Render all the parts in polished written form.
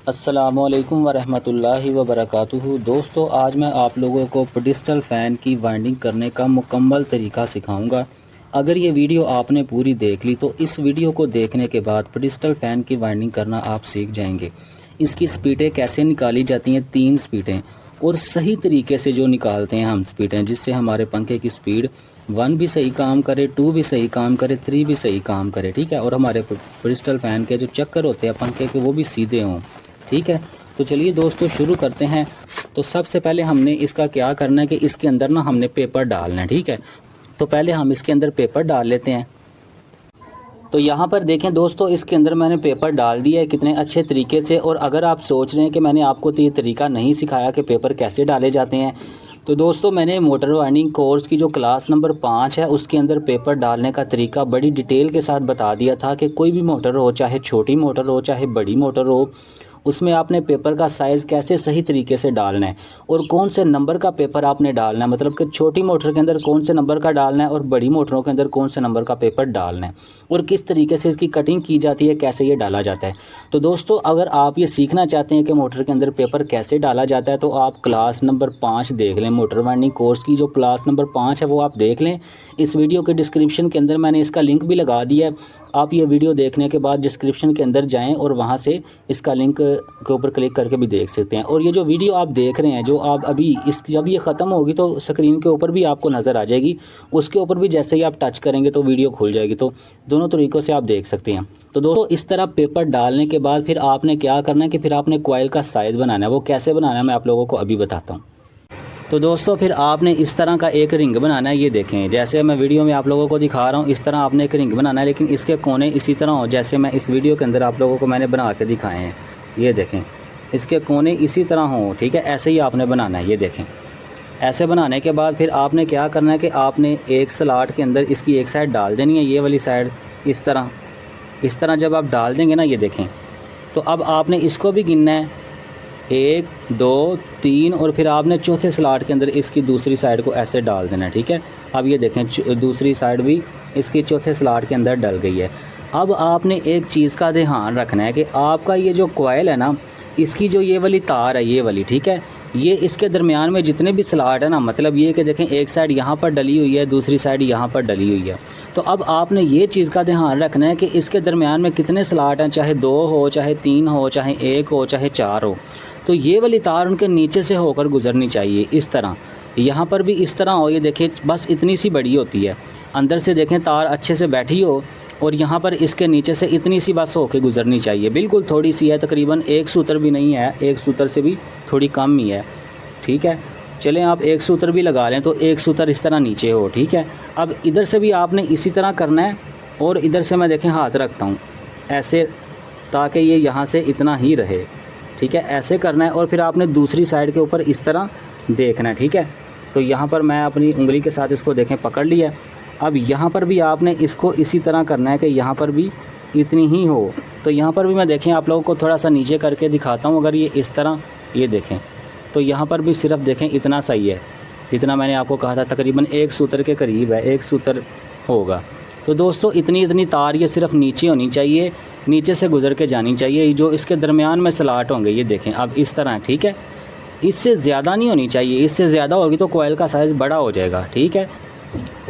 अस्सलामुअलैकुम वरहमतुल्लाहि वबरकातुहू। दोस्तों, आज मैं आप लोगों को पेडिस्टल फ़ैन की वाइंडिंग करने का मुकम्मल तरीका सिखाऊंगा। अगर ये वीडियो आपने पूरी देख ली तो इस वीडियो को देखने के बाद पेडिस्टल फ़ैन की वाइंडिंग करना आप सीख जाएंगे। इसकी स्पीडें कैसे निकाली जाती हैं, 3 स्पीडें, और सही तरीके से जो निकालते हैं हम स्पीडें, जिससे हमारे पंखे की स्पीड 1 भी सही काम करे, 2 भी सही काम करे, 3 भी सही काम करे, ठीक है। और हमारे पेडिस्टल फ़ैन के जो चक्कर होते हैं पंखे के वो भी सीधे हों, ठीक है। तो चलिए दोस्तों शुरू करते हैं। तो सबसे पहले हमने इसका क्या करना है कि इसके अंदर ना हमने पेपर डालना है, ठीक है। तो पहले हम इसके अंदर पेपर डाल लेते हैं। तो यहाँ पर देखें दोस्तों, इसके अंदर मैंने पेपर डाल दिया है कितने अच्छे तरीके से। और अगर आप सोच रहे हैं कि मैंने आपको तो ये तरीका नहीं सिखाया कि पेपर कैसे डाले जाते हैं, तो दोस्तों मैंने मोटर वाइंडिंग कोर्स की जो क्लास नंबर 5 है उसके अंदर पेपर डालने का तरीका बड़ी डिटेल के साथ बता दिया था कि कोई भी मोटर हो, चाहे छोटी मोटर हो चाहे बड़ी मोटर हो, उसमें आपने पेपर का साइज़ कैसे सही तरीके से डालना है और कौन से नंबर का पेपर आपने डालना है। मतलब कि छोटी मोटर के अंदर कौन से नंबर का डालना है और बड़ी मोटरों के अंदर कौन से नंबर का पेपर डालना है, और किस तरीके से इसकी कटिंग की जाती है, कैसे ये डाला जाता है। तो दोस्तों अगर आप ये सीखना चाहते हैं कि मोटर के अंदर पेपर कैसे डाला जाता है, तो आप क्लास नंबर 5 देख लें। मोटर वाइंडिंग कोर्स की जो क्लास नंबर 5 है वो आप देख लें। इस वीडियो के डिस्क्रिप्शन के अंदर मैंने इसका लिंक भी लगा दिया है। आप ये वीडियो देखने के बाद डिस्क्रिप्शन के अंदर जाएं और वहाँ से इसका लिंक के ऊपर क्लिक करके भी देख सकते हैं। और ये जो वीडियो आप देख रहे हैं, जो आप अभी जब ये ख़त्म होगी तो स्क्रीन के ऊपर भी आपको नज़र आ जाएगी, उसके ऊपर भी जैसे ही आप टच करेंगे तो वीडियो खुल जाएगी। तो दोनों तरीक़ों से आप देख सकते हैं। तो दोस्तों इस तरह पेपर डालने के बाद फिर आपने क्या करना है कि फिर आपने कॉइल का साइज़ बनाना है। वो कैसे बनाना है मैं आप लोगों को अभी बताता हूँ। तो दोस्तों फिर आपने इस तरह का एक रिंग बनाना है। ये देखें, जैसे मैं वीडियो में आप लोगों को दिखा रहा हूँ इस तरह आपने एक रिंग बनाना है, लेकिन इसके कोने इसी तरह हो जैसे मैं इस वीडियो के अंदर आप लोगों को मैंने बना के दिखाए हैं। ये देखें, इसके कोने इसी तरह हों, ठीक है। ऐसे ही आपने बनाना है। ये देखें, ऐसे बनाने के बाद फिर आपने क्या करना है कि आपने एक स्लॉट के अंदर इसकी एक साइड डाल देनी है, ये वाली साइड इस तरह जब आप डाल देंगे ना, ये देखें, तो अब आपने इसको भी गिनना है 1 2 3, और फिर आपने चौथे स्लॉट के अंदर इसकी दूसरी साइड को ऐसे डाल देना है, ठीक है। अब ये देखें दूसरी साइड भी इसकी चौथे स्लॉट के अंदर डल गई है। अब आपने एक चीज़ का ध्यान रखना है कि आपका ये जो कॉइल है ना, इसकी जो ये वाली तार है, ये वाली, ठीक है, ये इसके दरमियान में जितने भी स्लॉट है ना, मतलब ये कि देखें एक साइड यहाँ पर डली हुई है, दूसरी साइड यहाँ पर डली हुई है। तो अब आपने ये चीज़ का ध्यान रखना है कि इसके दरमियान में कितने स्लॉट हैं, चाहे 2 हो, चाहे 3 हो, चाहे 1 हो, चाहे 4 हो। तो ये वाली तार उनके नीचे से होकर गुजरनी चाहिए इस तरह। यहाँ पर भी इस तरह हो, ये देखिए बस इतनी सी बड़ी होती है, अंदर से देखें तार अच्छे से बैठी हो, और यहाँ पर इसके नीचे से इतनी सी बस होकर गुजरनी चाहिए। बिल्कुल थोड़ी सी है, तकरीबन 1 सूत्र भी नहीं है, 1 सूत्र से भी थोड़ी कम ही है, ठीक है। चलें आप 1 सूत्र भी लगा लें तो 1 सूत्र इस तरह नीचे हो, ठीक है। अब इधर से भी आपने इसी तरह करना है, और इधर से मैं देखें हाथ रखता हूँ ऐसे, ताकि ये यहाँ से इतना ही रहे, ठीक है। ऐसे करना है, और फिर आपने दूसरी साइड के ऊपर इस तरह देखना है, ठीक है। तो यहाँ पर मैं अपनी उंगली के साथ इसको देखें पकड़ लिया। अब यहाँ पर भी आपने इसको इसी तरह करना है कि यहाँ पर भी इतनी ही हो। तो यहाँ पर भी मैं देखें आप लोगों को थोड़ा सा नीचे करके दिखाता हूँ। अगर ये इस तरह, ये देखें, तो यहाँ पर भी सिर्फ देखें इतना सही है, जितना मैंने आपको कहा था, तकरीबन 1 सूत्र के करीब है, 1 सूत्र होगा। तो दोस्तों इतनी तार ये सिर्फ नीचे होनी चाहिए, नीचे से गुजर के जानी चाहिए, जो इसके दरमियान में स्लॉट होंगे, ये देखें अब इस तरह, ठीक है। इससे ज़्यादा नहीं होनी चाहिए, इससे ज़्यादा होगी तो कॉइल का साइज़ बड़ा हो जाएगा, ठीक है।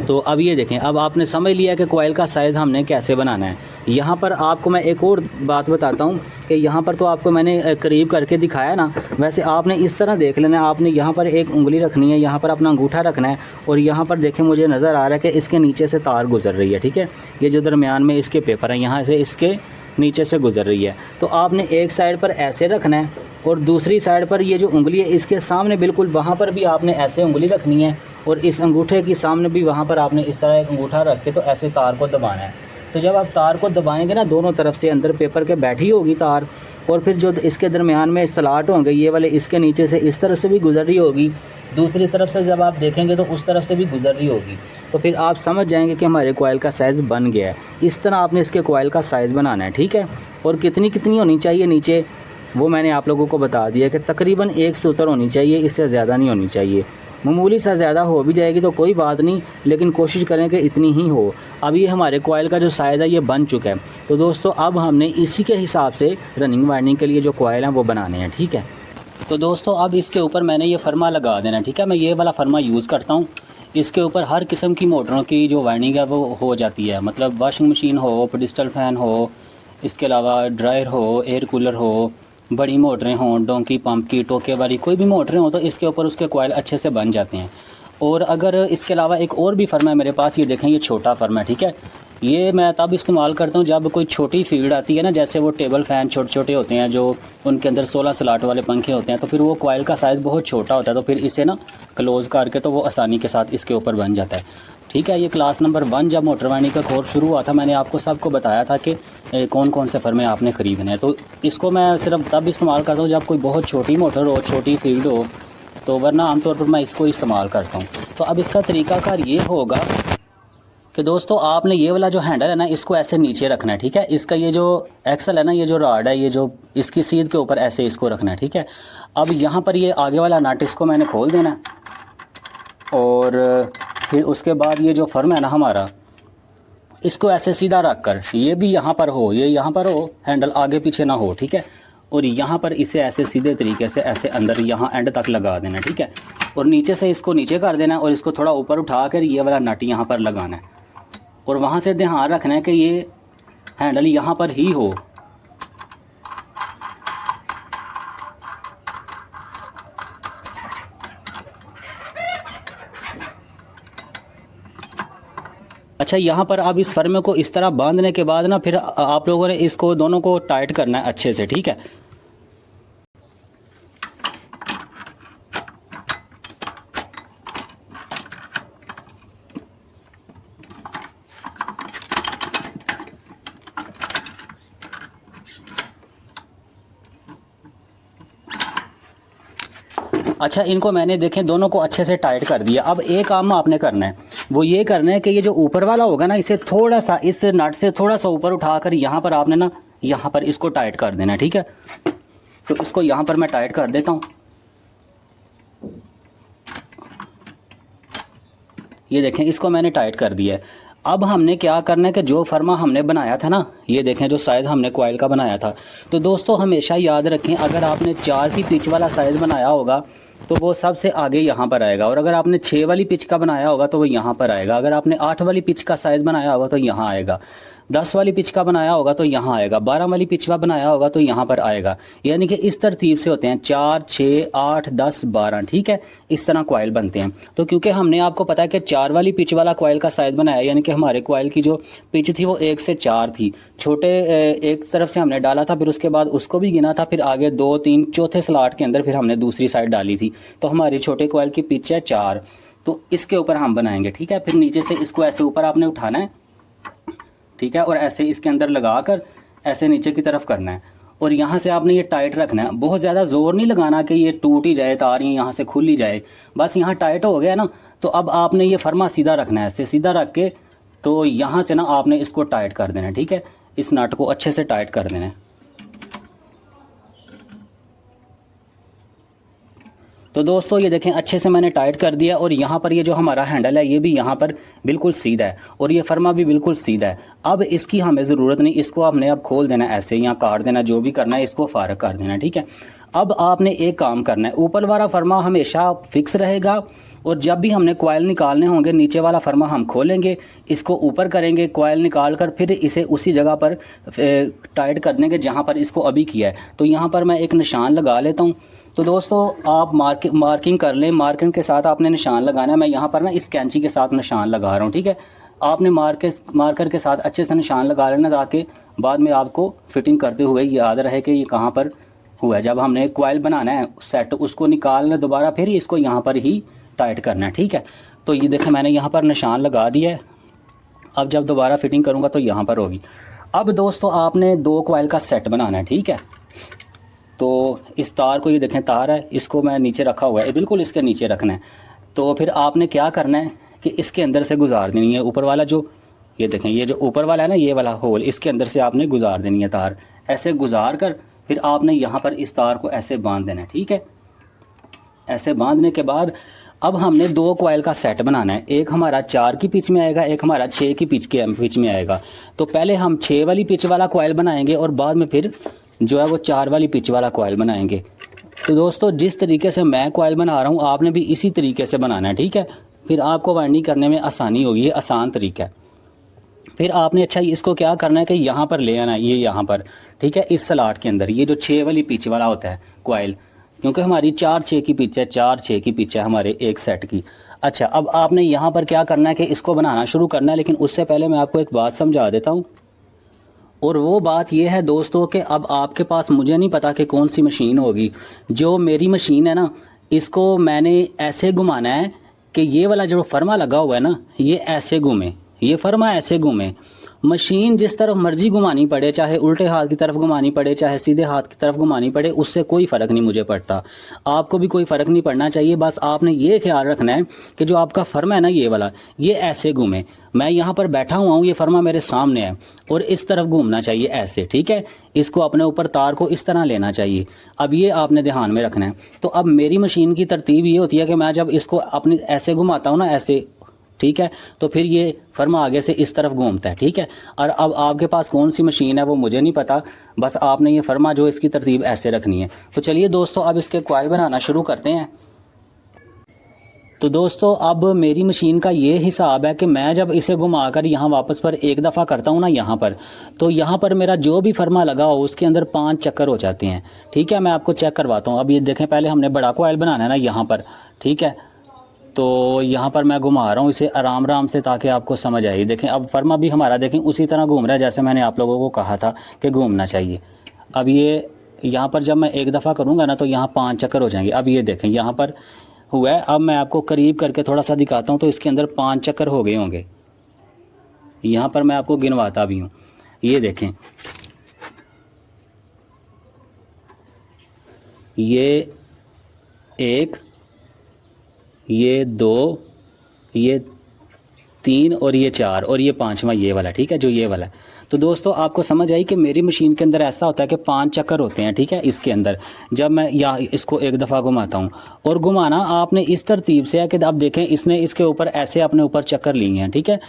तो अब ये देखें, अब आपने समझ लिया कि कॉइल का साइज़ हमने कैसे बनाना है। यहाँ पर आपको मैं एक और बात बताता हूँ कि यहाँ पर तो आपको मैंने करीब करके दिखाया ना, वैसे आपने इस तरह देख लेना है। आपने यहाँ पर एक उंगली रखनी है, यहाँ पर अपना अंगूठा रखना है, और यहाँ पर देखें मुझे नज़र आ रहा है कि इसके नीचे से तार गुजर रही है, ठीक है। ये जो दरमियान में इसके पेपर हैं, यहाँ से इसके नीचे से गुजर रही है। तो आपने एक साइड पर ऐसे रखना है, और दूसरी साइड पर ये जो उंगली है इसके सामने बिल्कुल वहाँ पर भी आपने ऐसे उंगली रखनी है, और इस अंगूठे के सामने भी वहाँ पर आपने इस तरह एक अंगूठा रख के तो ऐसे तार को दबाना है। तो जब आप तार को दबाएंगे ना, दोनों तरफ से अंदर पेपर के बैठी होगी तार, और फिर जो इसके दरमियान में स्लॉट होंगे ये वाले, इसके नीचे से इस तरफ से भी गुजर रही होगी, दूसरी तरफ से जब आप देखेंगे तो उस तरफ से भी गुजर रही होगी। तो फिर आप समझ जाएंगे कि हमारे कॉइल का साइज़ बन गया है। इस तरह आपने इसके कॉइल का साइज़ बनाना है, ठीक है। और कितनी होनी चाहिए नीचे, वो मैंने आप लोगों को बता दिया कि तकरीबन 1 सूत्र होनी चाहिए, इससे ज़्यादा नहीं होनी चाहिए। मामूली सा ज़्यादा हो भी जाएगी तो कोई बात नहीं, लेकिन कोशिश करें कि इतनी ही हो। अब ये हमारे कॉइल का जो साइज़ है ये बन चुका है। तो दोस्तों अब हमने इसी के हिसाब से रनिंग वाइंडिंग के लिए जो कॉइल हैं वो बनाने हैं, ठीक है। तो दोस्तों अब इसके ऊपर मैंने ये फरमा लगा देना, ठीक है। मैं ये वाला फरमा यूज़ करता हूँ। इसके ऊपर हर किस्म की मोटरों की जो वाइंडिंग है वो हो जाती है, मतलब वॉशिंग मशीन हो, पेडिस्टल फ़ैन हो, इसके अलावा ड्रायर हो, एयर कूलर हो, बड़ी मोटरें हों, डोंकी पंप की, टोके वाली कोई भी मोटरें हों तो इसके ऊपर उसके कॉइल अच्छे से बन जाते हैं। और अगर इसके अलावा एक और भी फर्मा है मेरे पास, ये देखें, ये छोटा फर्मा है, ठीक है। ये मैं तब इस्तेमाल करता हूँ जब कोई छोटी फील्ड आती है ना, जैसे वो टेबल फ़ैन छोटे छोटे होते हैं जो उनके अंदर 16 स्लॉट वाले पंखे होते हैं, तो फिर वो कॉइल का साइज़ बहुत छोटा होता है, तो फिर इसे ना क्लोज़ करके तो वो आसानी के साथ इसके ऊपर बन जाता है, ठीक है। ये क्लास नंबर 1 जब मोटर वाइंडिंग का कोर्स शुरू हुआ था, मैंने आपको सबको बताया था कि कौन कौन से फर्मे आपने ख़रीदने हैं। तो इसको मैं सिर्फ तब इस्तेमाल करता हूँ जब कोई बहुत छोटी मोटर हो, छोटी फील्ड हो, तो वरना आमतौर पर मैं इसको इस्तेमाल करता हूँ। तो अब इसका तरीकाकार ये होगा कि दोस्तों आपने ये वाला जो हैंडल है ना, इसको ऐसे नीचे रखना है, ठीक है। इसका ये जो एक्सल है ना, ये जो रॉड है, ये जो इसकी सीध के ऊपर ऐसे इसको रखना है, ठीक है। अब यहाँ पर ये आगे वाला नट इसको मैंने खोल देना है और फिर उसके बाद ये जो फर्म है ना हमारा, इसको ऐसे सीधा रख कर, ये भी यहाँ पर हो, ये यहाँ पर हो, हैंडल आगे पीछे ना हो, ठीक है। और यहाँ पर इसे ऐसे सीधे तरीके से ऐसे अंदर यहाँ एंड तक लगा देना, ठीक है। और नीचे से इसको नीचे कर देना और इसको थोड़ा ऊपर उठा कर ये वाला नट यहाँ पर लगाना है और वहाँ से ध्यान रखना है कि ये हैंडल यहाँ पर ही हो। अच्छा, यहाँ पर अब इस फर्मे को इस तरह बांधने के बाद ना फिर आप लोगों ने इसको दोनों को टाइट करना है अच्छे से, ठीक है। अच्छा, इनको मैंने देखें दोनों को अच्छे से टाइट कर दिया। अब एक काम आपने करना है, वो ये करना है कि ये जो ऊपर वाला होगा ना, इसे थोड़ा सा इस नट से थोड़ा सा ऊपर उठाकर यहाँ पर आपने ना यहाँ पर इसको टाइट कर देना है, ठीक है। तो इसको यहाँ पर मैं टाइट कर देता हूँ। ये देखें, इसको मैंने टाइट कर दिया है। अब हमने क्या करना है कि जो फर्मा हमने बनाया था ना, ये देखें जो साइज़ हमने कॉइल का बनाया था, तो दोस्तों हमेशा याद रखें, अगर आपने 4 की पिच वाला साइज़ बनाया होगा तो वो सबसे आगे यहाँ पर आएगा, और अगर आपने 6 वाली पिच का बनाया होगा तो वो यहाँ पर आएगा, अगर आपने 8 वाली पिच का साइज़ बनाया होगा तो यहाँ आएगा, 10 वाली पिच का बनाया होगा तो यहाँ आएगा, 12 वाली पिच का बनाया होगा तो यहाँ पर आएगा। यानी कि इस तरतीब से होते हैं 4, 6, 8, 10, 12, ठीक है। इस तरह कॉइल बनते हैं। तो क्योंकि हमने आपको पता है कि 4 वाली पिच वाला कॉइल का साइज़ बनाया, यानी कि हमारे कॉइल की जो पिच थी वो 1 से 4 थी, छोटे एक तरफ से हमने डाला था, फिर उसके बाद उसको भी गिना था, फिर आगे 2, 3 चौथे स्लॉट के अंदर फिर हमने दूसरी साइड डाली थी, तो हमारी छोटे कॉइल की पिच है 4। तो इसके ऊपर हम बनाएंगे, ठीक है। फिर नीचे से इसको ऐसे ऊपर आपने उठाना है, ठीक है, और ऐसे इसके अंदर लगाकर ऐसे नीचे की तरफ करना है और यहाँ से आपने ये टाइट रखना है। बहुत ज़्यादा ज़ोर नहीं लगाना कि ये टूट ही जाए, तार ही यहाँ से खुल ही जाए, बस यहाँ टाइट हो गया ना। तो अब आपने ये फर्मा सीधा रखना है, ऐसे सीधा रख के तो यहाँ से ना आपने इसको टाइट कर देना है, ठीक है। इस नट को अच्छे से टाइट कर देना है। तो दोस्तों ये देखें अच्छे से मैंने टाइट कर दिया और यहाँ पर ये जो हमारा हैंडल है ये भी यहाँ पर बिल्कुल सीधा है और ये फर्मा भी बिल्कुल सीधा है। अब इसकी हमें ज़रूरत नहीं, इसको आपने अब खोल देना ऐसे या काट देना, जो भी करना है इसको फारग कर देना, ठीक है। अब आपने एक काम करना है, ऊपर वाला फर्मा हमेशा फिक्स रहेगा और जब भी हमने कॉइल निकालने होंगे नीचे वाला फर्मा हम खोलेंगे, इसको ऊपर करेंगे, कॉइल निकाल कर फिर इसे उसी जगह पर टाइट कर देंगे जहाँ पर इसको अभी किया है। तो यहाँ पर मैं एक निशान लगा लेता हूँ। तो दोस्तों आप मार्किंग कर लें, मार्किंग के साथ आपने निशान लगाना है। मैं यहाँ पर ना इस कैंची के साथ निशान लगा रहा हूँ, ठीक है। आपने मार्कर के साथ अच्छे से निशान लगा लेना ताकि बाद में आपको फिटिंग करते हुए याद रहे कि ये कहाँ पर हुआ है। जब हमने कॉइल बनाना है सेट, उसको निकालना दोबारा, फिर इसको यहाँ पर ही टाइट करना है, ठीक है। तो ये देखें मैंने यहाँ पर निशान लगा दिया है। अब जब दोबारा फिटिंग करूँगा तो यहाँ पर होगी। अब दोस्तों आपने 2 कॉइल का सेट बनाना है, ठीक है। तो इस तार को, ये देखें तार है, इसको मैं नीचे रखा हुआ है, बिल्कुल इसके नीचे रखना है। तो फिर आपने क्या करना है कि इसके अंदर से गुजार देनी है ऊपर वाला जो, ये देखें ये जो ऊपर वाला है ना, ये वाला होल, इसके अंदर से आपने गुजार देनी है तार। ऐसे गुजार कर फिर आपने यहाँ पर इस तार को ऐसे बांध देना है, ठीक है। ऐसे बांधने के बाद अब हमने दो कॉइल का सेट बनाना है, एक हमारा 4 की पिच में आएगा, एक हमारा 6 की पिच में आएगा। तो पहले हम 6 वाली पिच वाला कॉइल बनाएंगे और बाद में फिर जो है वो 4 वाली पिच वाला कॉइल बनाएंगे। तो दोस्तों जिस तरीके से मैं कॉइल बना रहा हूँ आपने भी इसी तरीके से बनाना है, ठीक है। फिर आपको वाइंडिंग करने में आसानी होगी, ये आसान तरीका है। फिर आपने अच्छा इसको क्या करना है कि यहाँ पर ले आना है, ये यहाँ पर, ठीक है, इस स्लॉट के अंदर, ये जो 6 वाली पिच वाला होता है कॉइल, क्योंकि हमारी 4-6 की पिच है, 4-6 की पिच है हमारे एक सेट की। अच्छा, अब आपने यहाँ पर क्या करना है कि इसको बनाना शुरू करना है, लेकिन उससे पहले मैं आपको एक बात समझा देता हूँ। और वो बात ये है दोस्तों कि अब आपके पास, मुझे नहीं पता कि कौन सी मशीन होगी, जो मेरी मशीन है ना, इसको मैंने ऐसे घुमाना है कि ये वाला जो फर्मा लगा हुआ है ना, ये ऐसे घूमे, ये फर्मा ऐसे घूमे। मशीन जिस तरफ मर्जी घुमानी पड़े, चाहे उल्टे हाथ की तरफ घुमानी पड़े, चाहे सीधे हाथ की तरफ घुमानी पड़े, उससे कोई फ़र्क नहीं मुझे पड़ता। आपको भी कोई फ़र्क नहीं पड़ना चाहिए। बस आपने ये ख्याल रखना है कि जो आपका फर्मा है ना, ये वाला, ये ऐसे घूमे। मैं यहाँ पर बैठा हुआ हूँ, ये फर्मा मेरे सामने है और इस तरफ घूमना चाहिए ऐसे, ठीक है। इसको अपने ऊपर तार को इस तरह लेना चाहिए। अब ये आपने ध्यान में रखना है। तो अब मेरी मशीन की तरतीब ये होती है कि मैं जब इसको अपनी ऐसे घुमाता हूँ ना, ऐसे, ठीक है, तो फिर ये फर्मा आगे से इस तरफ घूमता है, ठीक है। और अब आपके पास कौन सी मशीन है वो मुझे नहीं पता, बस आपने ये फर्मा जो इसकी तरतीब ऐसे रखनी है। तो चलिए दोस्तों अब इसके कॉइल बनाना शुरू करते हैं। तो दोस्तों अब मेरी मशीन का ये हिसाब है कि मैं जब इसे घुमाकर यहाँ वापस पर एक दफ़ा करता हूँ ना यहाँ पर, तो यहाँ पर मेरा जो भी फर्मा लगा हो उसके अंदर 5 चक्कर हो जाते हैं, ठीक है। मैं आपको चेक करवाता हूँ। अब ये देखें, पहले हमने बड़ा कॉइल बनाना है ना यहाँ पर, ठीक है। तो यहाँ पर मैं घुमा रहा हूँ इसे आराम आराम से ताकि आपको समझ आए। देखें अब फर्मा भी हमारा देखें उसी तरह घूम रहा है जैसे मैंने आप लोगों को कहा था कि घूमना चाहिए। अब ये यहाँ पर जब मैं एक दफ़ा करूँगा ना तो यहाँ 5 चक्कर हो जाएंगे। अब ये देखें यहाँ पर हुआ है। अब मैं आपको करीब करके थोड़ा सा दिखाता हूँ तो इसके अंदर 5 चक्कर हो गए होंगे। यहाँ पर मैं आपको गिनवाता भी हूँ, ये देखें, ये 1, ये 2, ये 3 और ये 4 और ये 5वां ये वाला, ठीक है, जो ये वाला है। तो दोस्तों आपको समझ आई कि मेरी मशीन के अंदर ऐसा होता है कि 5 चक्कर होते हैं, ठीक है। इसके अंदर जब मैं या इसको एक दफ़ा घुमाता हूँ, और घुमाना आपने इस तरतीब से है कि आप देखें इसने इसके ऊपर ऐसे अपने ऊपर चक्कर लिए हैं, ठीक है।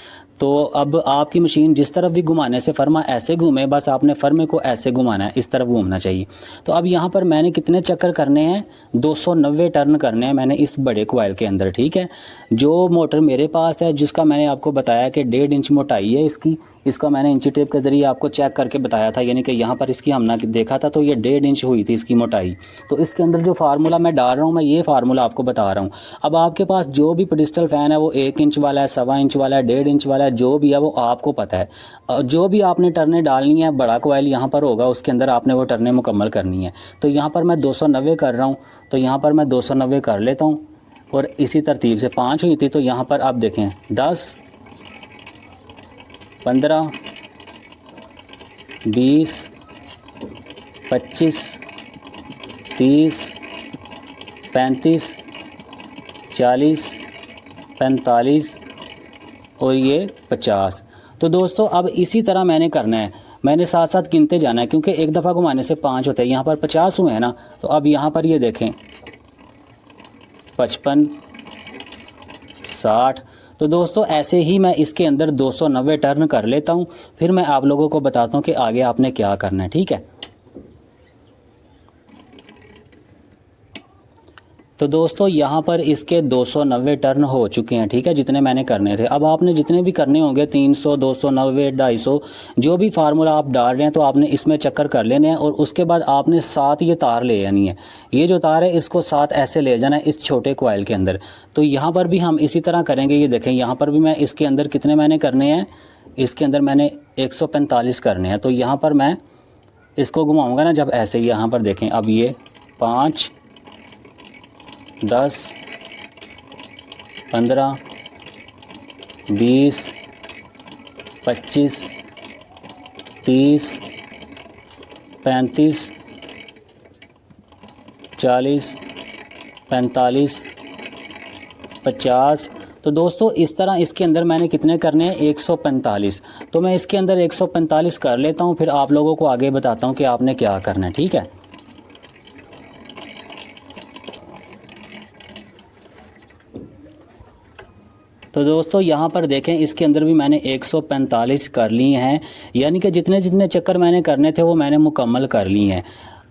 तो अब आपकी मशीन जिस तरफ भी घुमाने से फर्मा ऐसे घूमे, बस आपने फर्मे को ऐसे घुमाना है, इस तरफ घूमना चाहिए। तो अब यहाँ पर मैंने कितने चक्कर करने हैं, 290 टर्न करने हैं मैंने इस बड़े कॉइल के अंदर, ठीक है। जो मोटर मेरे पास है, जिसका मैंने आपको बताया कि 1.5 इंच मोटाई है इसकी, इसका मैंने इंची टेप के ज़रिए आपको चेक करके बताया था, यानी कि यहाँ पर इसकी हमने देखा था तो ये 1.5 इंच हुई थी इसकी मोटाई। तो इसके अंदर जो फार्मूला मैं डाल रहा हूँ, मैं ये फार्मूला आपको बता रहा हूँ। अब आपके पास जो भी पेडिस्टल फ़ैन है वो 1 इंच वाला है, 1.25 इंच वाला है, 1.5 इंच वाला है, जो भी है वो आपको पता है। जो भी आपने टर्नें डालनी है, बड़ा कॉइल यहाँ पर होगा, उसके अंदर आपने वो टर्नें मुकम्मल करनी है। तो यहाँ पर मैं 290 कर रहा हूँ, तो यहाँ पर मैं 290 कर लेता हूँ। और इसी तरतीब से 5 हुई थी, तो यहाँ पर आप देखें 10, 15, 20, 25, 30, 35, 40, 45 और ये 50। तो दोस्तों अब इसी तरह मैंने करना है, मैंने साथ साथ गिनते जाना है, क्योंकि एक दफ़ा घुमाने से 5 होते हैं। यहाँ पर 50 हुए हैं ना, तो अब यहाँ पर ये देखें 55, 60। तो दोस्तों ऐसे ही मैं इसके अंदर 290 टर्न कर लेता हूँ, फिर मैं आप लोगों को बताता हूँ कि आगे आपने क्या करना है, ठीक है। तो दोस्तों यहाँ पर इसके 290 टर्न हो चुके हैं, ठीक है, जितने मैंने करने थे। अब आपने जितने भी करने होंगे 300, 290, 250, जो भी फार्मूला आप डाल रहे हैं, तो आपने इसमें चक्कर कर लेने हैं। और उसके बाद आपने साथ ये तार ले जानी है, ये जो तार है इसको साथ ऐसे ले जाना है इस छोटे कॉइल के अंदर। तो यहाँ पर भी हम इसी तरह करेंगे। ये देखें यहाँ पर भी मैं इसके अंदर कितने मैंने करने हैं, इसके अंदर मैंने 145 करने हैं। तो यहाँ पर मैं इसको घुमाऊँगा ना जब ऐसे, यहाँ पर देखें, अब ये 5, 10, 15, 20, 25, 30, 35, 40, 45, 50। तो दोस्तों इस तरह इसके अंदर मैंने कितने करने हैं, 145। तो मैं इसके अंदर 145 कर लेता हूँ, फिर आप लोगों को आगे बताता हूँ कि आपने क्या करना है, ठीक है। तो दोस्तों यहाँ पर देखें, इसके अंदर भी मैंने 145 कर ली हैं, यानी कि जितने जितने चक्कर मैंने करने थे वो मैंने मुकम्मल कर ली हैं।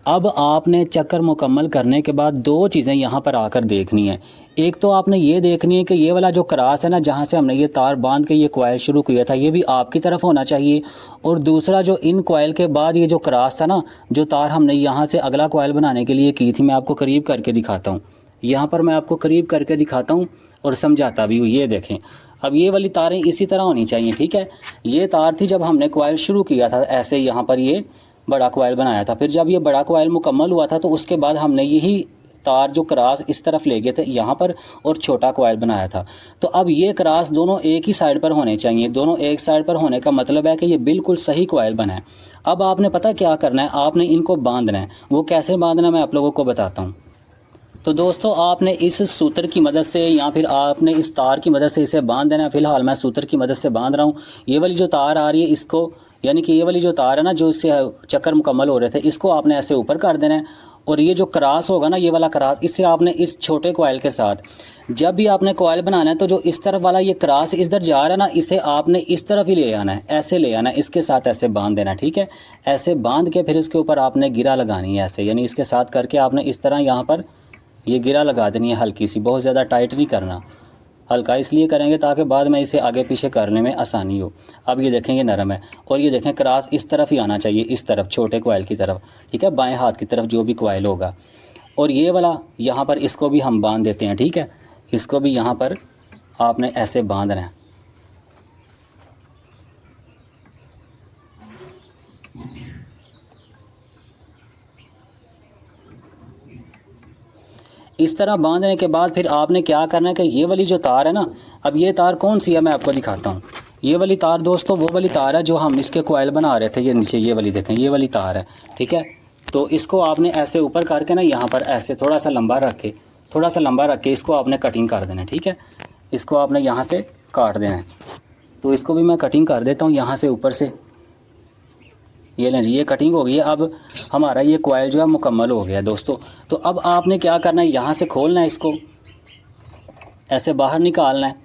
अब आपने चक्कर मुकम्मल करने के बाद दो चीज़ें यहाँ पर आकर देखनी है। एक तो आपने ये देखनी है कि ये वाला जो क्रास है ना, जहाँ से हमने ये तार बांध के ये कॉइल शुरू किया था, ये भी आपकी तरफ होना चाहिए। और दूसरा, जो इन कॉइल के बाद ये जो क्रास था ना, जो तार हमने यहाँ से अगला कॉइल बनाने के लिए की थी, मैं आपको करीब करके दिखाता हूँ। यहाँ पर मैं आपको करीब करके दिखाता हूँ और समझाता भी हूँ। ये देखें, अब ये वाली तारें इसी तरह होनी चाहिए, ठीक है। ये तार थी जब हमने कॉइल शुरू किया था, ऐसे यहाँ पर ये बड़ा कॉइल बनाया था। फिर जब ये बड़ा कॉइल मुकम्मल हुआ था तो उसके बाद हमने यही तार जो क्रास इस तरफ ले गए थे यहाँ पर और छोटा कॉइल बनाया था। तो अब ये क्रास दोनों एक ही साइड पर होने चाहिए। दोनों एक साइड पर होने का मतलब है कि ये बिल्कुल सही कॉइल बना है। अब आपने पता क्या करना है, आपने इनको बांधना है। वो कैसे बांधना है मैं आप लोगों को बताता हूँ। तो दोस्तों, आपने इस सूत्र की मदद से या फिर आपने इस तार की मदद से इसे बांध देना है। फिलहाल मैं सूत्र की मदद से बांध रहा हूँ। ये वाली जो तार आ रही है, इसको यानी कि ये वाली जो तार है ना, जो इससे चक्कर मुकम्मल हो रहे थे, इसको आपने ऐसे ऊपर कर देना है। और ये जो क्रास होगा ना, ये वाला क्रास, इससे आपने इस छोटे कॉइल के साथ जब भी आपने कॉइल बनाना है, तो जो इस तरफ वाला ये क्रास इधर जा रहा है ना, इसे आपने इस तरफ ही ले आना है, ऐसे ले आना है, इसके साथ ऐसे बांध देना, ठीक है। ऐसे बांध के फिर इसके ऊपर आपने गिरा लगानी है ऐसे, यानी इसके साथ करके आपने इस तरह यहाँ पर ये गिरा लगा देनी है, हल्की सी, बहुत ज़्यादा टाइट नहीं करना। हल्का इसलिए करेंगे ताकि बाद में इसे आगे पीछे करने में आसानी हो। अब ये देखें, ये नरम है और ये देखें क्रास इस तरफ ही आना चाहिए, इस तरफ छोटे कॉइल की तरफ, ठीक है, बाएं हाथ की तरफ जो भी कॉइल होगा। और ये वाला यहाँ पर इसको भी हम बांध देते हैं, ठीक है। इसको भी यहाँ पर आपने ऐसे बांधना है। इस तरह बांधने के बाद फिर आपने क्या करना है कि ये वाली जो तार है ना, अब ये तार कौन सी है मैं आपको दिखाता हूँ। ये वाली तार दोस्तों वो वाली तार है जो हम इसके कॉइल बना रहे थे, ये नीचे ये वाली देखें, ये वाली तार है, ठीक है। तो इसको आपने ऐसे ऊपर करके ना, यहाँ पर ऐसे थोड़ा सा लंबा रख के इसको आपने कटिंग कर देना है, ठीक है। इसको आपने यहाँ से काट देना है। तो इसको भी मैं कटिंग कर देता हूँ यहाँ से ऊपर से। ये लें जी, ये कटिंग हो गई है। अब हमारा ये कॉइल जो है मुकम्मल हो गया दोस्तों। तो अब आपने क्या करना है, यहाँ से खोलना है, इसको ऐसे बाहर निकालना है,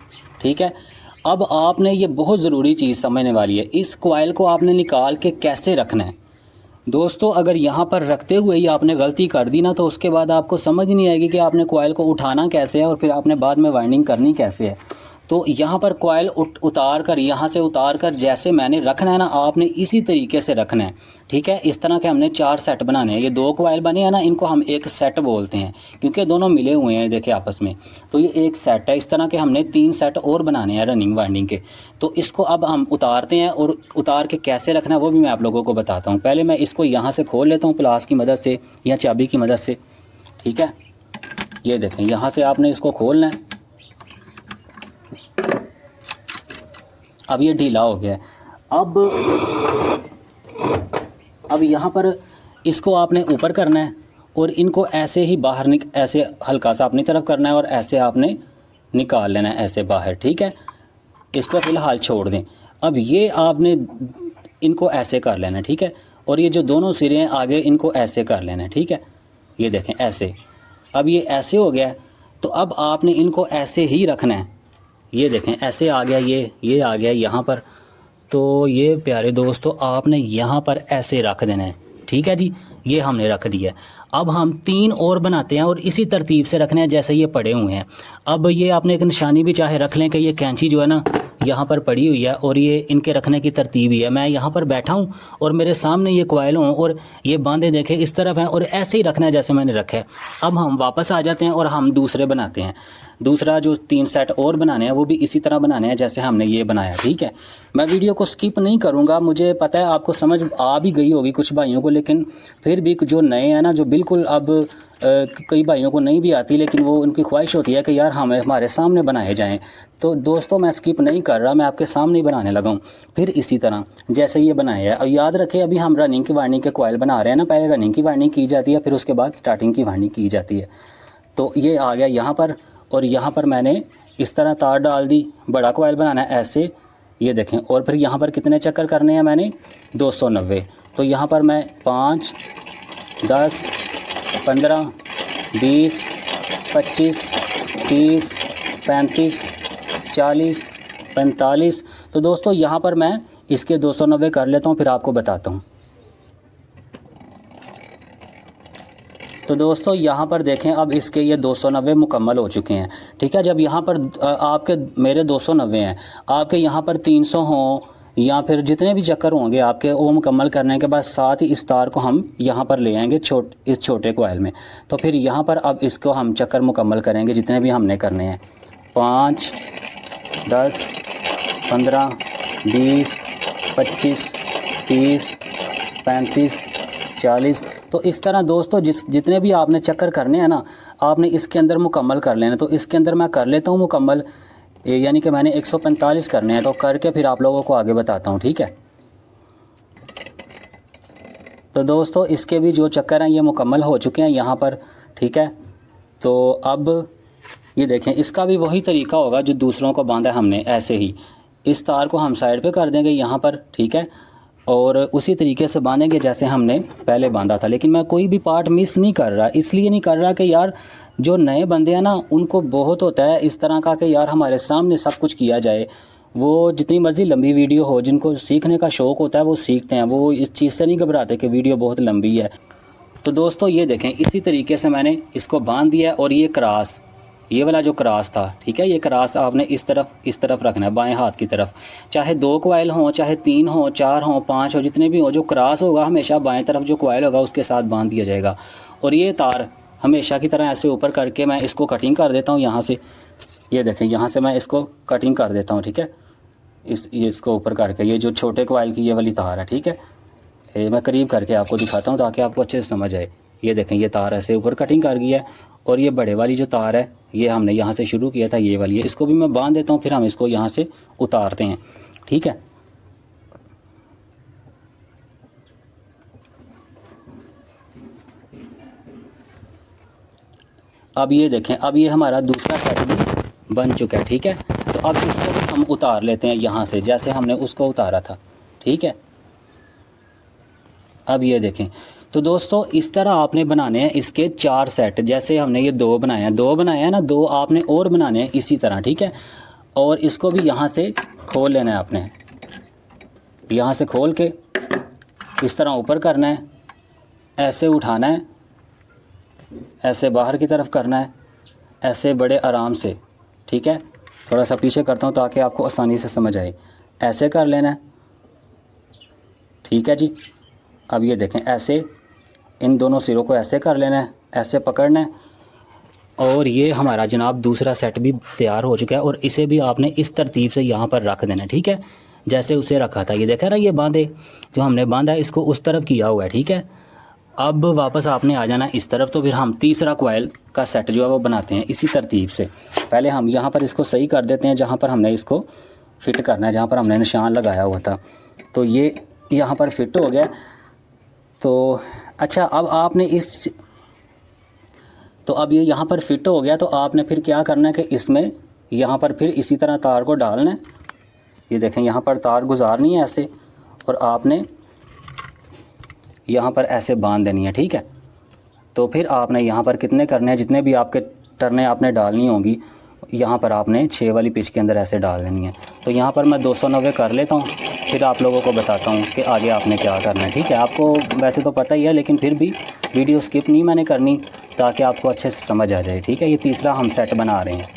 ठीक है। अब आपने ये बहुत ज़रूरी चीज़ समझने वाली है, इस कॉइल को आपने निकाल के कैसे रखना है दोस्तों। अगर यहाँ पर रखते हुए ही आपने गलती कर दी ना, तो उसके बाद आपको समझ नहीं आएगी कि आपने कॉइल को उठाना कैसे है और फिर आपने बाद में वाइंडिंग करनी कैसे है। तो यहाँ पर कॉइल उतार कर, यहाँ से उतार कर जैसे मैंने रखना है ना, आपने इसी तरीके से रखना है, ठीक है। इस तरह के हमने 4 सेट बनाने हैं। ये 2 कॉइल बने हैं ना, इनको हम एक सेट बोलते हैं क्योंकि दोनों मिले हुए हैं, देखिए आपस में। तो ये एक सेट है। इस तरह के हमने 3 सेट और बनाने हैं रनिंग वाइंडिंग के। तो इसको अब हम उतारते हैं और उतार के कैसे रखना है वो भी मैं आप लोगों को बताता हूँ। पहले मैं इसको यहाँ से खोल लेता हूँ प्लास की मदद से या चाबी की मदद से, ठीक है। ये देखें, यहाँ से आपने इसको खोलना है। अब ये ढीला हो गया है। अब यहाँ पर इसको आपने ऊपर करना है और इनको ऐसे ही बाहर ऐसे हल्का सा अपनी तरफ करना है और ऐसे आपने निकाल लेना है ऐसे बाहर, ठीक है। इसको फ़िलहाल छोड़ दें। अब ये आपने इनको ऐसे कर लेना है, ठीक है। और ये जो दोनों सिरे हैं आगे, इनको ऐसे कर लेना है, ठीक है। ये देखें ऐसे। अब ये ऐसे हो गया, तो अब आपने इनको ऐसे ही रखना है। ये देखें ऐसे आ गया, ये आ गया यहाँ पर। तो ये प्यारे दोस्तों, आपने यहाँ पर ऐसे रख देना है, ठीक है जी। ये हमने रख दिया। अब हम 3 और बनाते हैं और इसी तरतीब से रखने हैं जैसे ये पड़े हुए हैं। अब ये आपने एक निशानी भी चाहे रख लें कि ये कैंची जो है ना यहाँ पर पड़ी हुई है और ये इनके रखने की तरतीब ही है। मैं यहाँ पर बैठा हूँ और मेरे सामने ये कॉइल हों और ये बांधे देखें इस तरफ हैं और ऐसे ही रखना है जैसे मैंने रखा है। अब हम वापस आ जाते हैं और हम दूसरे बनाते हैं। दूसरा जो 3 सेट और बनाने हैं वो भी इसी तरह बनाने हैं जैसे हमने ये बनाया, ठीक है। मैं वीडियो को स्किप नहीं करूँगा, मुझे पता है आपको समझ आ भी गई होगी कुछ भाइयों को, लेकिन फिर भी जो नए हैं ना, जो बिल्कुल अब कई भाइयों को नहीं भी आती, लेकिन वो उनकी ख्वाहिश होती है कि यार हमारे सामने बनाए जाएं। तो दोस्तों मैं स्किप नहीं कर रहा, मैं आपके सामने ही बनाने लगा हूँ। फिर इसी तरह जैसे ये बनाया है। और याद रखें, अभी हम रनिंग की वाइंडिंग के कॉइल बना रहे हैं ना, पहले रनिंग की वाइंडिंग की जाती है, फिर उसके बाद स्टार्टिंग की वाइंडिंग की जाती है। तो ये आ गया यहाँ पर और यहाँ पर मैंने इस तरह तार डाल दी। बड़ा कॉइल बनाना है ऐसे, ये देखें। और फिर यहाँ पर कितने चक्कर करने हैं मैंने, 290। तो यहाँ पर मैं 5, 10, 15, 20, 25, 30, 35, 40, 45। तो दोस्तों यहाँ पर मैं इसके 290 कर लेता हूँ, फिर आपको बताता हूँ। तो दोस्तों यहाँ पर देखें, अब इसके ये 290 मुकम्मल हो चुके हैं। ठीक है, जब यहाँ पर आपके मेरे 290 हैं, आपके यहाँ पर 300 हों या फिर जितने भी चक्कर होंगे आपके, वो मुकम्मल करने के बाद साथ ही इस तार को हम यहाँ पर ले आएंगे इस छोटे कोयल में। तो फिर यहाँ पर अब इसको हम चक्कर मुकम्मल करेंगे जितने भी हमने करने हैं, 5, 10, 15, 20, 25, 30, 35, 40। तो इस तरह दोस्तों जितने भी आपने चक्कर करने हैं ना, आपने इसके अंदर मुकम्मल कर लेना। तो इसके अंदर मैं कर लेता हूँ मुकम्मल, यानी कि मैंने 145 करने हैं। तो करके फिर आप लोगों को आगे बताता हूँ, ठीक है। तो दोस्तों इसके भी जो चक्कर हैं ये मुकम्मल हो चुके हैं यहाँ पर, ठीक है। तो अब ये देखें, इसका भी वही तरीका होगा जो दूसरों को बांधा हमने, ऐसे ही इस तार को हम साइड पे कर देंगे यहाँ पर, ठीक है, और उसी तरीके से बांधेंगे जैसे हमने पहले बांधा था। लेकिन मैं कोई भी पार्ट मिस नहीं कर रहा, इसलिए नहीं कर रहा कि यार जो नए बंदे हैं ना, उनको बहुत होता है इस तरह का कि यार हमारे सामने सब कुछ किया जाए। वो जितनी मर्ज़ी लंबी वीडियो हो, जिनको सीखने का शौक़ होता है वो सीखते हैं, वो इस चीज़ से नहीं घबराते कि वीडियो बहुत लंबी है। तो दोस्तों ये देखें, इसी तरीके से मैंने इसको बांध दिया। और ये क्रॉस, ये वाला जो क्रॉस था, ठीक है, ये क्रॉस आपने इस तरफ रखना है, बाएं हाथ की तरफ। चाहे 2 कोयल हों, चाहे 3 हों, 4 हों, 5 हो, जितने भी हो, जो क्रॉस होगा हमेशा बाएं तरफ जो कोयल होगा उसके साथ बांध दिया जाएगा। और ये तार हमेशा की तरह ऐसे ऊपर करके मैं इसको कटिंग कर देता हूँ यहाँ से। ये देखें, यहाँ से मैं इसको कटिंग कर देता हूँ, ठीक है। ये इसको ऊपर करके, ये जो छोटे कोयल की ये वाली तार है, ठीक है, ये मैं करीब करके आपको दिखाता हूँ ताकि आपको अच्छे से समझ आए। ये देखें, ये तार ऐसे ऊपर कटिंग कर गई है। और ये बड़े वाली जो तार है ये हमने यहाँ से शुरू किया था, ये वाली है, इसको भी मैं बांध देता हूँ, फिर हम इसको यहाँ से उतारते हैं, ठीक है। अब ये देखें, अब ये हमारा दूसरा सेट भी बन चुका है, ठीक है। तो अब इसको भी हम उतार लेते हैं यहाँ से, जैसे हमने उसको उतारा था, ठीक है। अब ये देखें, तो दोस्तों इस तरह आपने बनाने हैं इसके 4 सेट। जैसे हमने ये 2 बनाए हैं, 2 बनाए हैं ना, 2 आपने और बनाने हैं इसी तरह, ठीक है। और इसको भी यहाँ से खोल लेना है आपने, यहाँ से खोल के इस तरह ऊपर करना है, ऐसे उठाना है, ऐसे बाहर की तरफ करना है, ऐसे बड़े आराम से, ठीक है। थोड़ा सा पीछे करता हूँ ताकि आपको आसानी से समझ आए। ऐसे कर लेना है, ठीक है जी। अब ये देखें, ऐसे इन दोनों सिरों को ऐसे कर लेना है, ऐसे पकड़ना है। और ये हमारा जनाब दूसरा सेट भी तैयार हो चुका है। और इसे भी आपने इस तरतीब से यहाँ पर रख देना है, ठीक है, जैसे उसे रखा था। ये देखा ना, ये बांधे जो हमने बांधा है इसको उस तरफ किया हुआ है, ठीक है। अब वापस आपने आ जाना इस तरफ। तो फिर हम तीसरा कोयल का सेट जो है वो बनाते हैं इसी तरतीब से। पहले हम यहाँ पर इसको सही कर देते हैं जहाँ पर हमने इसको फिट करना है, जहाँ पर हमने निशान लगाया हुआ था। तो ये यहाँ पर फिट हो गया। तो अच्छा, अब आपने अब ये यहाँ पर फिट हो गया। तो आपने फिर क्या करना है कि इसमें यहाँ पर फिर इसी तरह तार को डालना है। ये देखें, यहाँ पर तार गुजारनी है ऐसे, और आपने यहाँ पर ऐसे बांध देनी है, ठीक है। तो फिर आपने यहाँ पर कितने करने हैं, जितने भी आपके टर्नें आपने डालनी होंगी, यहाँ पर आपने 6 वाली पिच के अंदर ऐसे डाल देनी है। तो यहाँ पर मैं 290 कर लेता हूँ, फिर आप लोगों को बताता हूँ कि आगे आपने क्या करना है, ठीक है। आपको वैसे तो पता ही है, लेकिन फिर भी वीडियो स्किप नहीं मैंने करनी ताकि आपको अच्छे से समझ आ जाए, ठीक है। ये तीसरा हम सेट बना रहे हैं।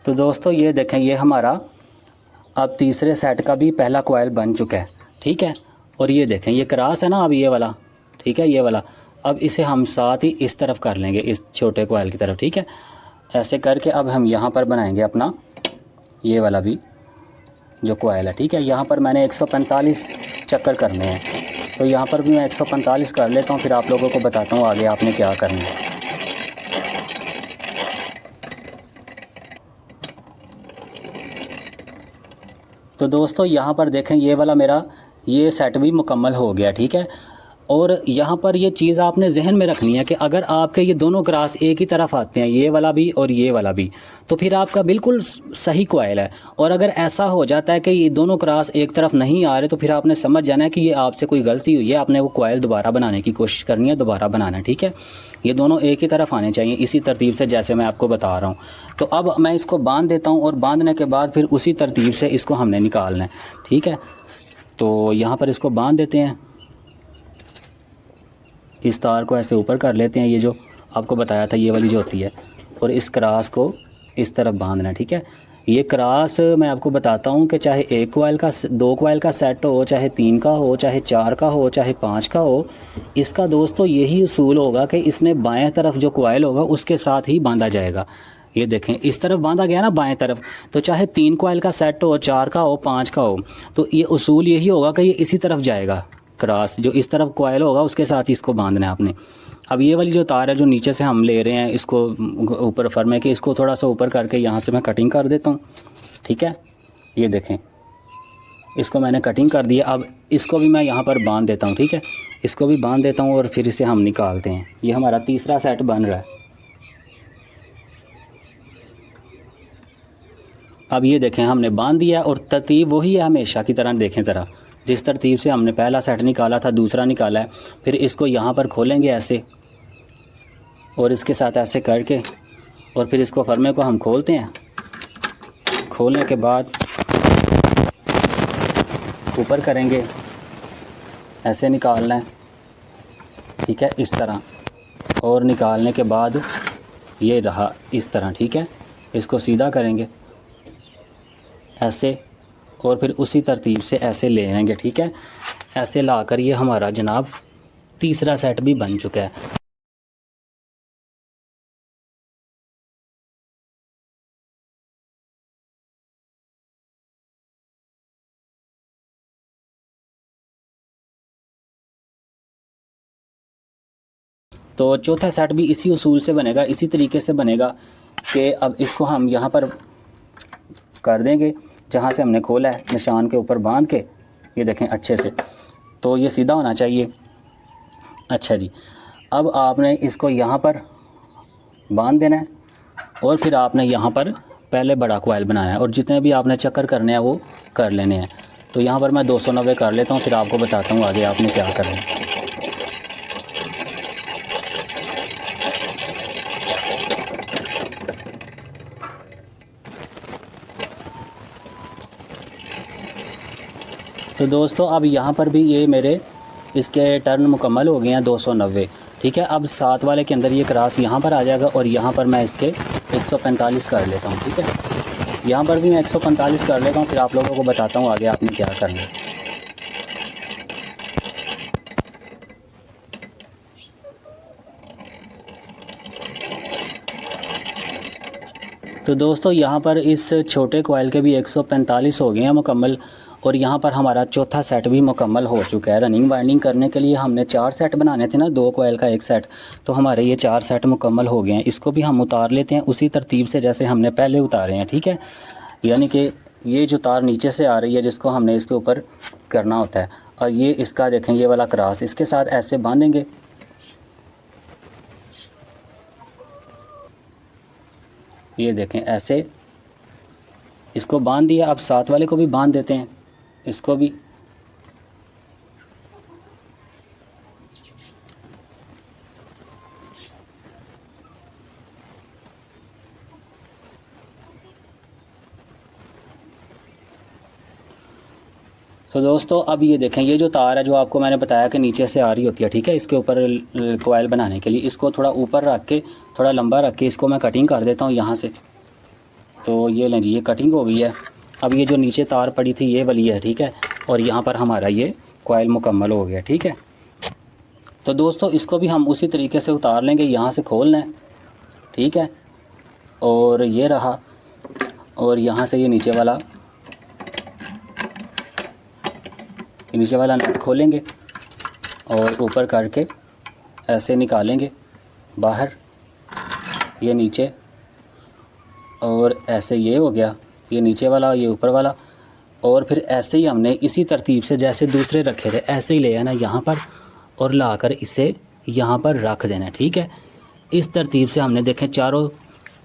तो दोस्तों ये देखें, ये हमारा अब तीसरे सेट का भी पहला कोयल बन चुका है, ठीक है। और ये देखें, ये क्रॉस है ना अब ये वाला, ठीक है, ये वाला। अब इसे हम साथ ही इस तरफ कर लेंगे, इस छोटे कोयल की तरफ, ठीक है। ऐसे करके अब हम यहाँ पर बनाएंगे अपना ये वाला भी जो कोयल है, ठीक है। यहाँ पर मैंने 145 चक्कर करने हैं। तो यहाँ पर भी मैं 145 कर लेता हूँ, फिर आप लोगों को बताता हूँ आगे आपने क्या करना है। तो दोस्तों यहाँ पर देखें, ये वाला मेरा ये सेट भी मुकम्मल हो गया, ठीक है। और यहाँ पर ये चीज़ आपने जहन में रखनी है कि अगर आपके ये दोनों क्रास एक ही तरफ आते हैं, ये वाला भी और ये वाला भी, तो फिर आपका बिल्कुल सही कोयल है। और अगर ऐसा हो जाता है कि ये दोनों क्रास एक तरफ नहीं आ रहे, तो फिर आपने समझ जाना है कि ये आपसे कोई गलती हुई है, आपने वो कोयल दोबारा बनाने की कोशिश करनी है, दोबारा बनाना है। ठीक है, ये दोनों एक ही तरफ आने चाहिए इसी तरतीब से जैसे मैं आपको बता रहा हूँ। तो अब मैं इसको बांध देता हूँ और बांधने के बाद फिर उसी तरतीब से इसको हमने निकालना है। ठीक है, तो यहाँ पर इसको बांध देते हैं, इस तार को ऐसे ऊपर कर लेते हैं, ये जो आपको बताया था ये वाली जो होती है, और इस क्रास को इस तरफ बांधना है। ठीक है, ये क्रास मैं आपको बताता हूँ कि चाहे एक कोयल का, दो कोयल का सेट हो, चाहे 3 का हो, चाहे 4 का हो, चाहे 5 का हो, इसका दोस्तों यही उसूल होगा कि इसने बाएं तरफ जो कोयल होगा उसके साथ ही बांधा जाएगा। ये देखें, इस तरफ बांधा गया ना बाएं तरफ, तो चाहे 3 कोयल का सेट हो, 4 का हो, 5 का हो, तो ये उसूल यही होगा कि ये इसी तरफ जाएगा। क्रास जो इस तरफ कोयल होगा उसके साथ ही इसको बांधना है आपने। अब ये वाली जो तार है जो नीचे से हम ले रहे हैं, इसको ऊपर फरमे के इसको थोड़ा सा ऊपर करके यहाँ से मैं कटिंग कर देता हूँ। ठीक है, ये देखें, इसको मैंने कटिंग कर दिया। अब इसको भी मैं यहाँ पर बांध देता हूँ। ठीक है, इसको भी बांध देता हूँ और फिर इसे हम निकालते हैं। ये हमारा तीसरा सेट बन रहा है। अब ये देखें, हमने बांध दिया और तरतीब वही है हमेशा की तरह। देखें ज़रा, जिस तरतीब से हमने पहला सेट निकाला था दूसरा निकाला है। फिर इसको यहाँ पर खोलेंगे ऐसे, और इसके साथ ऐसे करके, और फिर इसको फरमे को हम खोलते हैं। खोलने के बाद ऊपर करेंगे, ऐसे निकालना है। ठीक है, इस तरह, और निकालने के बाद ये रहा इस तरह। ठीक है, इसको सीधा करेंगे ऐसे, और फिर उसी तरतीब से ऐसे ले आएंगे। ठीक है, ऐसे लाकर ये हमारा जनाब तीसरा सेट भी बन चुका है। तो चौथा सेट भी इसी उसूल से बनेगा, इसी तरीके से बनेगा कि अब इसको हम यहाँ पर कर देंगे जहाँ से हमने खोला है, निशान के ऊपर बांध के। ये देखें अच्छे से, तो ये सीधा होना चाहिए। अच्छा जी, अब आपने इसको यहाँ पर बांध देना है, और फिर आपने यहाँ पर पहले बड़ा कोयल बनाना है, और जितने भी आपने चक्कर करने हैं वो कर लेने हैं। तो यहाँ पर मैं 290 कर लेता हूँ, फिर आपको बताता हूँ आगे आपने क्या करना है। तो दोस्तों अब यहाँ पर भी ये मेरे इसके टर्न मुकम्मल हो गए हैं 290। ठीक है, अब 7 वाले के अंदर ये क्रास यहाँ पर आ जाएगा, और यहाँ पर मैं इसके 145 कर लेता हूँ। ठीक है, यहाँ पर भी मैं 145 कर लेता हूँ, फिर आप लोगों को बताता हूँ आगे आपने क्या करना है। तो दोस्तों यहाँ पर इस छोटे कोयल के भी 145 हो गए हैं मुकम्मल, और यहाँ पर हमारा चौथा सेट भी मुकम्मल हो चुका है। रनिंग वाइंडिंग करने के लिए हमने 4 सेट बनाने थे ना, 2 कोयल का 1 सेट, तो हमारे ये 4 सेट मुकम्मल हो गए हैं। इसको भी हम उतार लेते हैं उसी तरतीब से जैसे हमने पहले उतारे हैं। ठीक है, यानी कि ये जो तार नीचे से आ रही है जिसको हमने इसके ऊपर करना होता है, और ये इसका देखें ये वाला क्रास इसके साथ ऐसे बांधेंगे। ये देखें ऐसे इसको बांध दिया। अब 7 वाले को भी बांध देते हैं, इसको भी। तो दोस्तों अब ये देखें, ये जो तार है जो आपको मैंने बताया कि नीचे से आ रही होती है, ठीक है, इसके ऊपर कोयल बनाने के लिए इसको थोड़ा ऊपर रख के, थोड़ा लंबा रख के इसको मैं कटिंग कर देता हूँ यहाँ से। तो ये लें जी, ये कटिंग हो गई है। अब ये जो नीचे तार पड़ी थी ये वाली है, ठीक है, और यहाँ पर हमारा ये कोयल मुकम्मल हो गया। ठीक है, तो दोस्तों इसको भी हम उसी तरीके से उतार लेंगे, यहाँ से खोलना है। ठीक है, और ये रहा, और यहाँ से ये नीचे वाला नट खोलेंगे और ऊपर करके ऐसे निकालेंगे बाहर, ये नीचे, और ऐसे ये हो गया, ये नीचे वाला, ये ऊपर वाला, और फिर ऐसे ही हमने इसी तरतीब से जैसे दूसरे रखे थे ऐसे ही ले आना यहाँ पर, और लाकर इसे यहाँ पर रख देना है। ठीक है, इस तरतीब से हमने देखें चारों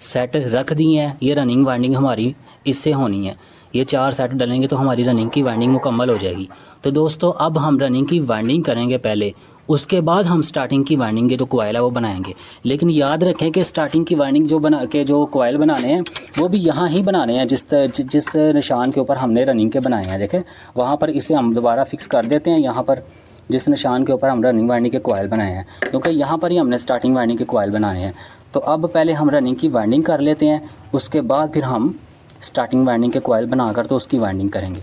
सेट रख दिए हैं। ये रनिंग वाइंडिंग हमारी इससे होनी है। ये 4 सेट डलेंगे तो हमारी रनिंग की वाइंडिंग मुकम्मल हो जाएगी। तो दोस्तों अब हम रनिंग की वाइंडिंग करेंगे पहले, उसके बाद हम स्टार्टिंग की वाइंडिंग के जो कोयल है वो बनाएंगे। लेकिन याद रखें कि स्टार्टिंग की वाइंडिंग जो बना के जो कोयल बनाने हैं वो भी यहाँ ही बनाने हैं, जिस निशान के ऊपर हमने रनिंग के बनाए हैं। देखें वहाँ पर इसे हम दोबारा फिक्स कर देते हैं, यहाँ पर जिस निशान के ऊपर हम रनिंग वाइंडिंग के कोयल बनाए हैं, क्योंकि यहाँ पर ही हमने स्टार्टिंग वाइंडिंग के कोयल बनाए हैं। तो अब पहले हम रनिंग की वाइंडिंग कर लेते हैं, उसके बाद फिर हम स्टार्टिंग वाइंडिंग के कोयल बनाकर तो उसकी वाइंडिंग करेंगे।